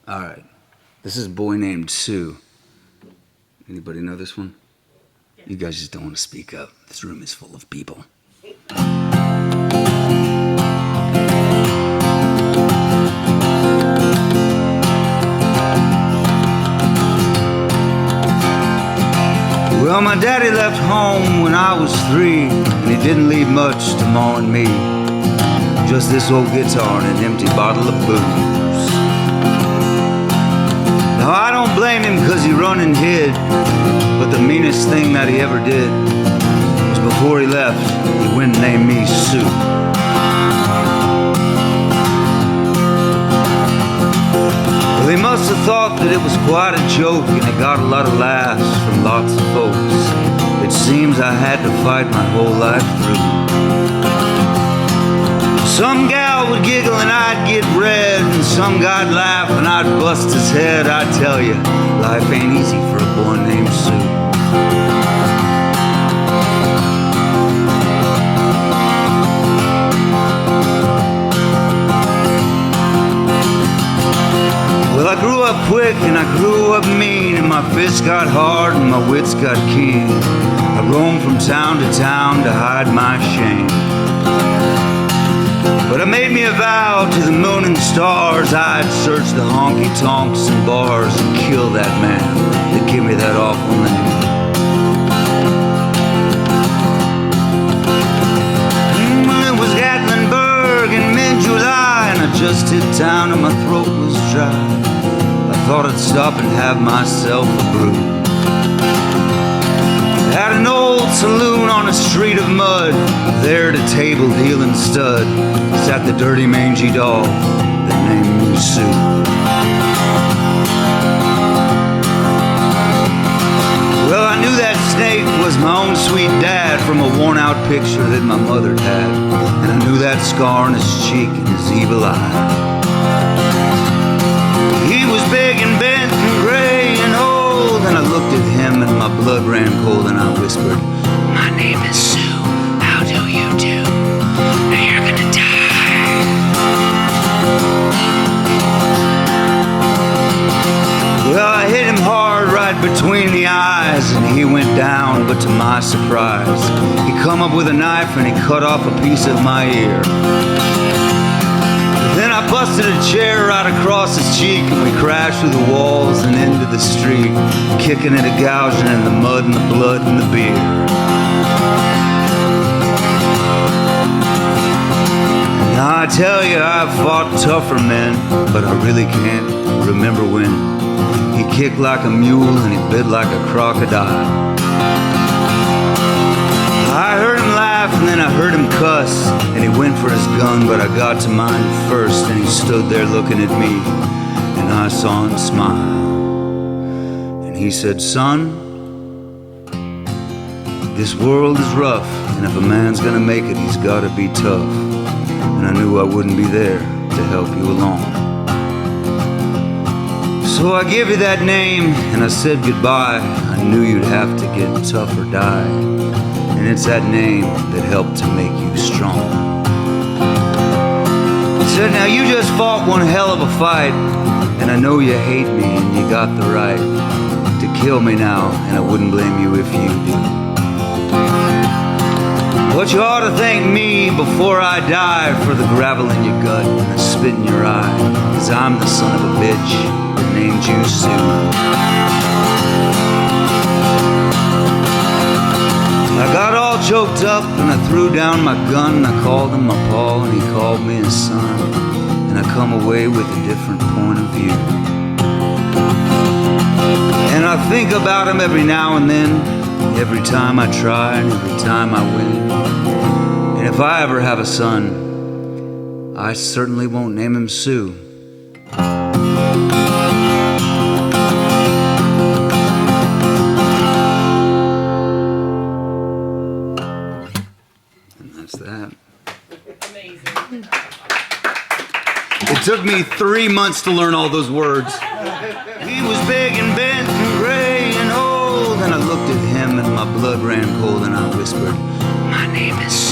All right. This is a boy named Sue. Anybody know this one? You guys just don't want to speak up. This room is full of people. Well, my daddy left home when I was 3, and he didn't leave much to Ma and me. Just this old guitar and an empty bottle of booze. Now I don't blame him 'cause he run and hid, but the meanest thing that he ever did was before he left, he went and named me Sue. Well, he must have thought that it was quite a joke, and it got a lot of laughs from lots of folks. It seems I had to fight my whole life through. Some gal would giggle and I'd get red, and some guy'd laugh and I'd bust his head. I tell you, life ain't easy for a boy named Sue. Well, I grew up quick and I grew up mean, and my fists got hard and my wits got keen. I roamed from town to town to hide my shame. But I made me a vow to the moon and stars, I'd search the honky-tonks and bars and kill that man that gave me that awful name. It was Gatlinburg in mid-July, and I just hit town and my throat was dry. I thought I'd stop and have myself a brew. At an old saloon on a street of mud, there at a table dealing stud, sat the dirty mangy dog that named me Sue. Well, I knew that snake was my own sweet dad from a worn-out picture that my mother had, and I knew that scar on his cheek and his evil eye. He was big and bent and gray and old, and I looked at him and my blood ran cold, and I whispered, "My name is Sue, how do you do? Now you're gonna die." Well, I hit him hard right between the eyes, and he went down, but to my surprise, he come up with a knife and he cut off a piece of my ear. Then I busted a chair right across his cheek, and we crashed through the walls and into the street, kicking and gouging in the mud and the blood and the beer. Now I tell you, I've fought tougher men, but I really can't remember when. He kicked like a mule and he bit like a crocodile. I heard him laugh and then I heard him cuss, and he went for his gun, but I got to mine first, and he stood there looking at me, and I saw him smile. And he said, "Son, this world is rough, and if a man's gonna make it, he's gotta be tough." And I knew I wouldn't be there to help you along. So I gave you that name and I said goodbye. I knew you'd have to get tough or die, and it's that name that helped to make you strong. I said, now you just fought one hell of a fight, and I know you hate me and you got the right to kill me now, and I wouldn't blame you if you do. But you ought to thank me before I die for the gravel in your gut and the spit in your eye, 'cause I'm the son of a bitch that named you Sue. I got all choked up and I threw down my gun. I called him my paw and he called me his son, and I come away with a different point of view. And I think about him every now and then, every time I try and every time I win. And if I ever have a son, I certainly won't name him Sue. And that's that. Amazing. It took me 3 months to learn all those words. He was big and bent and gray and old, and I looked at him and my blood ran cold, and I whispered, "My name is Sue.